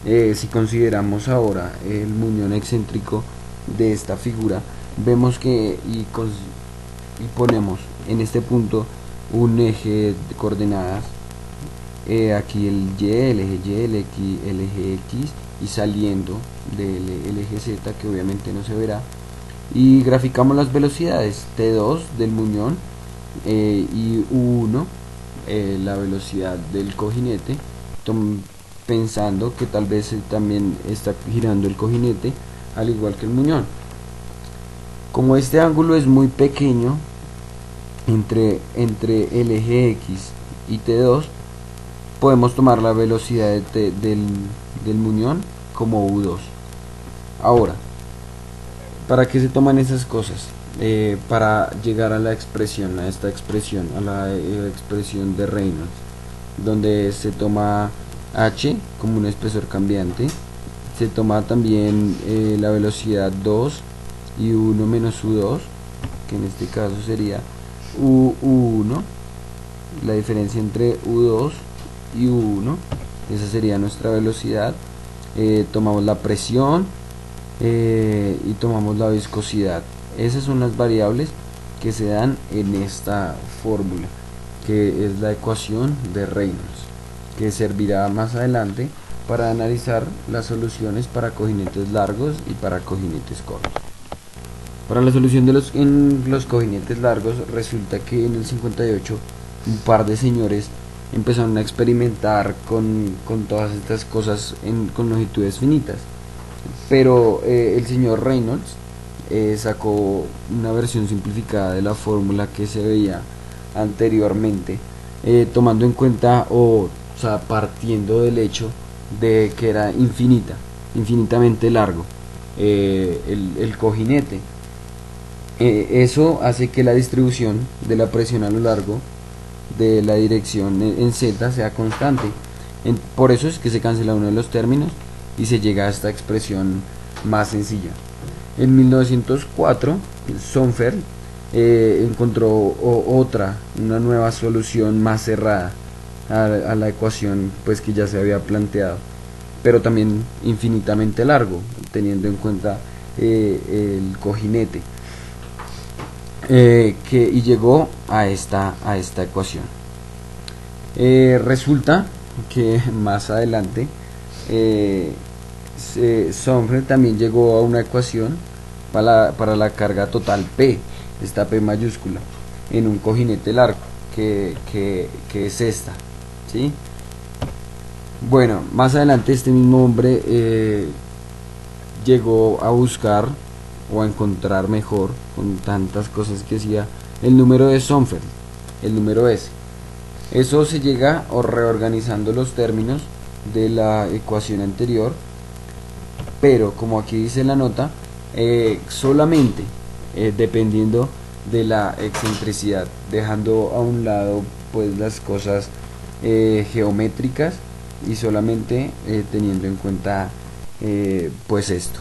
Si consideramos ahora el muñón excéntrico de esta figura, vemos que y ponemos en este punto un eje de coordenadas, aquí el Y, el eje Y, el eje X, y saliendo del eje Z, que obviamente no se verá, y graficamos las velocidades T2 del muñón, y U1, la velocidad del cojinete, pensando que tal vez también está girando el cojinete al igual que el muñón. Como este ángulo es muy pequeño entre el eje X y T2, podemos tomar la velocidad del muñón como U2. Ahora, ¿para qué se toman esas cosas? Para llegar a la expresión, a esta expresión, a la expresión de Reynolds, donde se toma H como un espesor cambiante, se toma también la velocidad 2 y U1 menos U2, que en este caso sería U1, la diferencia entre U2 y U1, esa sería nuestra velocidad. Tomamos la presión, y tomamos la viscosidad. Esas son las variables que se dan en esta fórmula, que es la ecuación de Reynolds, que servirá más adelante para analizar las soluciones para cojinetes largos y para cojinetes cortos. Para la solución de en los cojinetes largos, resulta que en el 58 un par de señores empezaron a experimentar con todas estas cosas con longitudes finitas, pero el señor Reynolds sacó una versión simplificada de la fórmula que se veía anteriormente, tomando en cuenta, o sea, partiendo del hecho de que era infinitamente largo el cojinete. Eso hace que la distribución de la presión a lo largo de la dirección en Z sea constante. Por eso es que se cancela uno de los términos y se llega a esta expresión más sencilla. En 1904, Sommerfeld encontró una nueva solución más cerrada a la ecuación, pues, que ya se había planteado, pero también infinitamente largo, teniendo en cuenta el cojinete, y llegó a esta ecuación. Resulta que más adelante Sommerfeld también llegó a una ecuación para la carga total P, esta P mayúscula, en un cojinete largo, que es esta, ¿sí? Bueno, más adelante este mismo hombre llegó a buscar, o a encontrar mejor, con tantas cosas que hacía, el número de Sommerfeld, el número S. Eso se llega o reorganizando los términos de la ecuación anterior, pero como aquí dice la nota, solamente dependiendo de la excentricidad, dejando a un lado pues las cosas geométricas, y solamente teniendo en cuenta pues esto.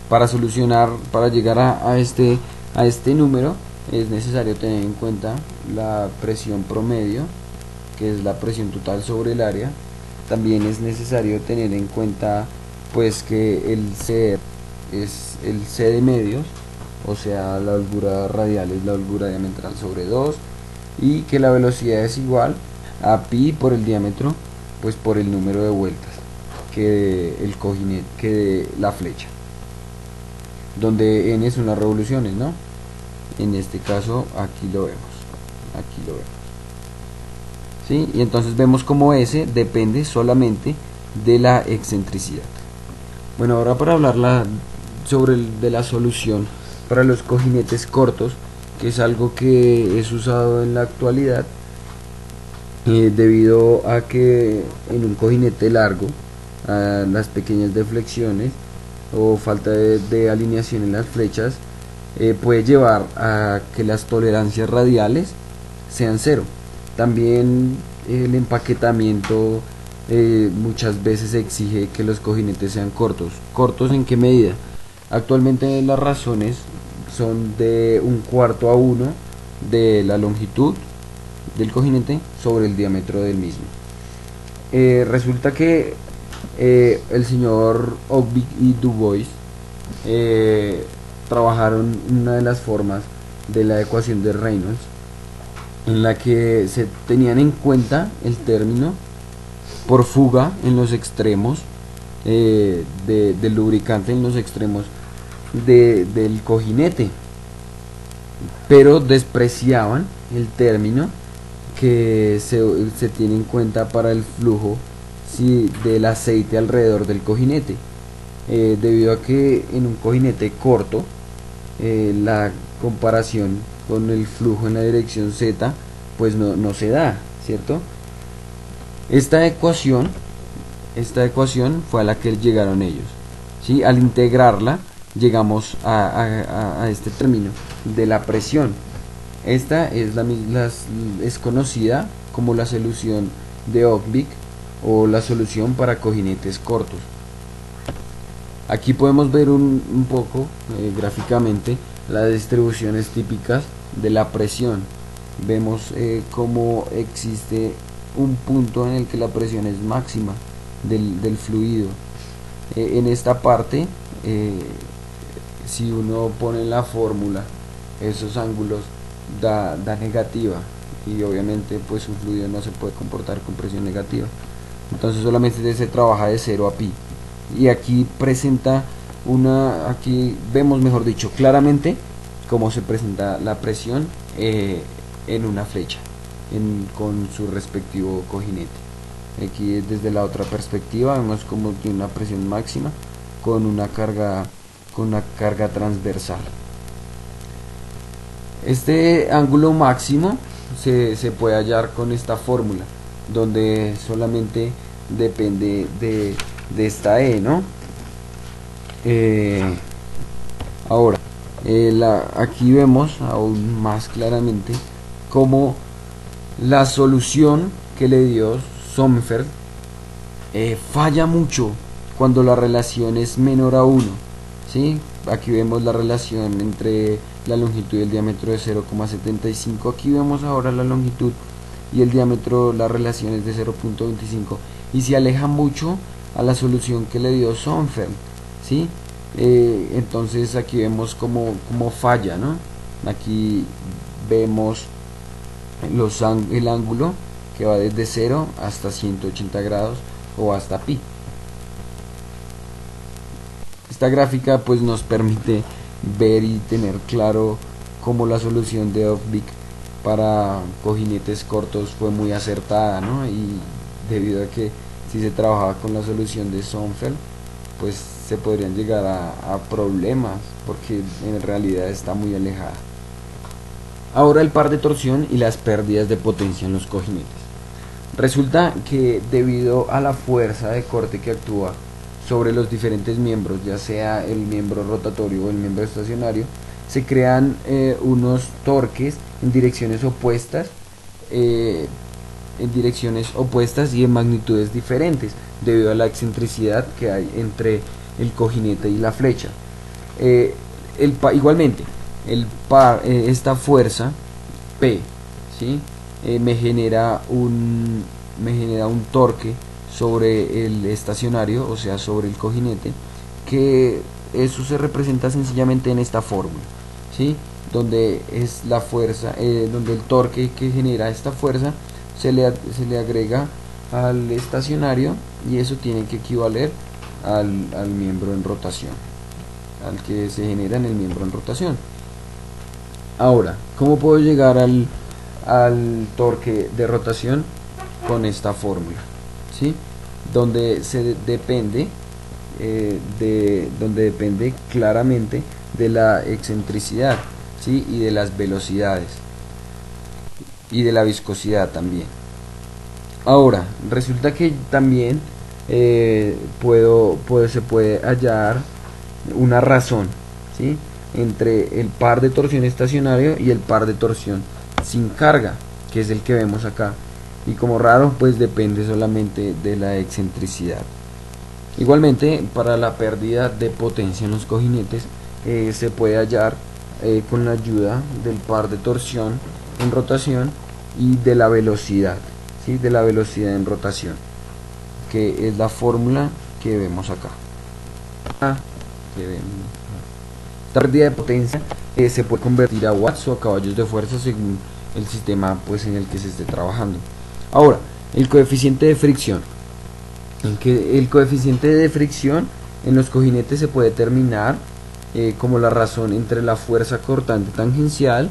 Para llegar a este número, es necesario tener en cuenta la presión promedio, que es la presión total sobre el área. También es necesario tener en cuenta pues que el C es el C de medios, o sea, la holgura radial es la holgura diametral sobre 2, y que la velocidad es igual a pi por el diámetro, pues por el número de vueltas que el cojinete, que la flecha, donde n son las revoluciones, ¿no? En este caso aquí lo vemos, ¿sí? Y entonces vemos como S depende solamente de la excentricidad. Bueno, ahora para hablar sobre de la solución para los cojinetes cortos, que es algo que es usado en la actualidad, debido a que en un cojinete largo las pequeñas deflexiones o falta de alineación en las flechas puede llevar a que las tolerancias radiales sean cero. También el empaquetamiento muchas veces exige que los cojinetes sean cortos. ¿Cortos en qué medida? Actualmente las razones son de 1/4 de la longitud del cojinete sobre el diámetro del mismo. Resulta que el señor Ogbeck y Dubois trabajaron una de las formas de la ecuación de Reynolds, en la que se tenían en cuenta el término por fuga en los extremos del lubricante, en los extremos del cojinete, pero despreciaban el término que se tiene en cuenta para el flujo del aceite alrededor del cojinete, debido a que en un cojinete corto la comparación con el flujo en la dirección Z pues no se da, ¿cierto? Esta ecuación fue a la que llegaron ellos, ¿sí? Al integrarla llegamos a este término de la presión. Esta es conocida como la solución de Ogbeck o la solución para cojinetes cortos. Aquí podemos ver un poco gráficamente las distribuciones típicas de la presión. Vemos cómo existe un punto en el que la presión es máxima del fluido. En esta parte, si uno pone en la fórmula esos ángulos, da negativa, y obviamente pues un fluido no se puede comportar con presión negativa. Entonces solamente se trabaja de 0 a pi. Y aquí presenta aquí vemos, mejor dicho, claramente cómo se presenta la presión en una flecha con su respectivo cojinete. Aquí desde la otra perspectiva vemos cómo tiene una presión máxima con una carga transversal. Este ángulo máximo se puede hallar con esta fórmula, donde solamente depende de esta E, ¿no? Ahora, aquí vemos aún más claramente cómo la solución que le dio Sommerfeld falla mucho cuando la relación es menor a 1, ¿sí? Aquí vemos la relación entre la longitud y el diámetro de 0,75. Aquí vemos ahora la longitud y el diámetro, la relación es de 0,25, y se aleja mucho a la solución que le dio Sommerfeld, ¿sí? Entonces aquí vemos cómo falla, ¿no? Aquí vemos el ángulo que va desde 0 hasta 180 grados o hasta pi. Esta gráfica pues nos permite ver y tener claro cómo la solución de Ogbeck para cojinetes cortos fue muy acertada, ¿no? Y debido a que si se trabajaba con la solución de Sommerfeld, pues se podrían llegar a problemas, porque en realidad está muy alejada. Ahora el par de torsión y las pérdidas de potencia en los cojinetes. Resulta que debido a la fuerza de corte que actúa sobre los diferentes miembros, ya sea el miembro rotatorio o el miembro estacionario, se crean unos torques en direcciones opuestas, y en magnitudes diferentes, debido a la excentricidad que hay entre el cojinete y la flecha. Igualmente, esta fuerza P, ¿sí? me genera un torque sobre el estacionario, o sea, sobre el cojinete, que eso se representa sencillamente en esta fórmula, ¿sí? Donde es la fuerza, donde el torque que genera esta fuerza se le agrega al estacionario, y eso tiene que equivaler al miembro en rotación, al que se genera en el miembro en rotación. Ahora, ¿cómo puedo llegar al torque de rotación? Con esta fórmula, ¿sí? Donde depende claramente de la excentricidad, ¿sí? Y de las velocidades y de la viscosidad también. Ahora, resulta que también se puede hallar una razón, ¿sí? Entre el par de torsión estacionario y el par de torsión sin carga, que es el que vemos acá, y como raro pues depende solamente de la excentricidad. Igualmente, para la pérdida de potencia en los cojinetes se puede hallar con la ayuda del par de torsión en rotación y de la velocidad, ¿sí? De la velocidad en rotación, que es la fórmula que vemos acá. Esta pérdida de potencia se puede convertir a watts o a caballos de fuerza según el sistema pues en el que se esté trabajando. Ahora, el coeficiente de fricción. El coeficiente de fricción en los cojinetes se puede determinar como la razón entre la fuerza cortante tangencial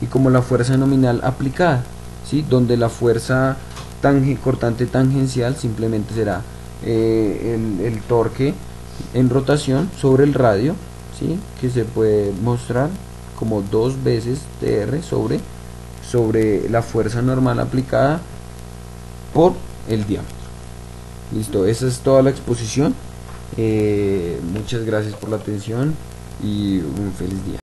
y como la fuerza nominal aplicada, ¿sí? Donde la fuerza cortante tangencial simplemente será el torque en rotación sobre el radio, ¿sí? Que se puede mostrar como 2 veces TR sobre la fuerza normal aplicada por el diámetro. Listo, esa es toda la exposición. Muchas gracias por la atención y un feliz día.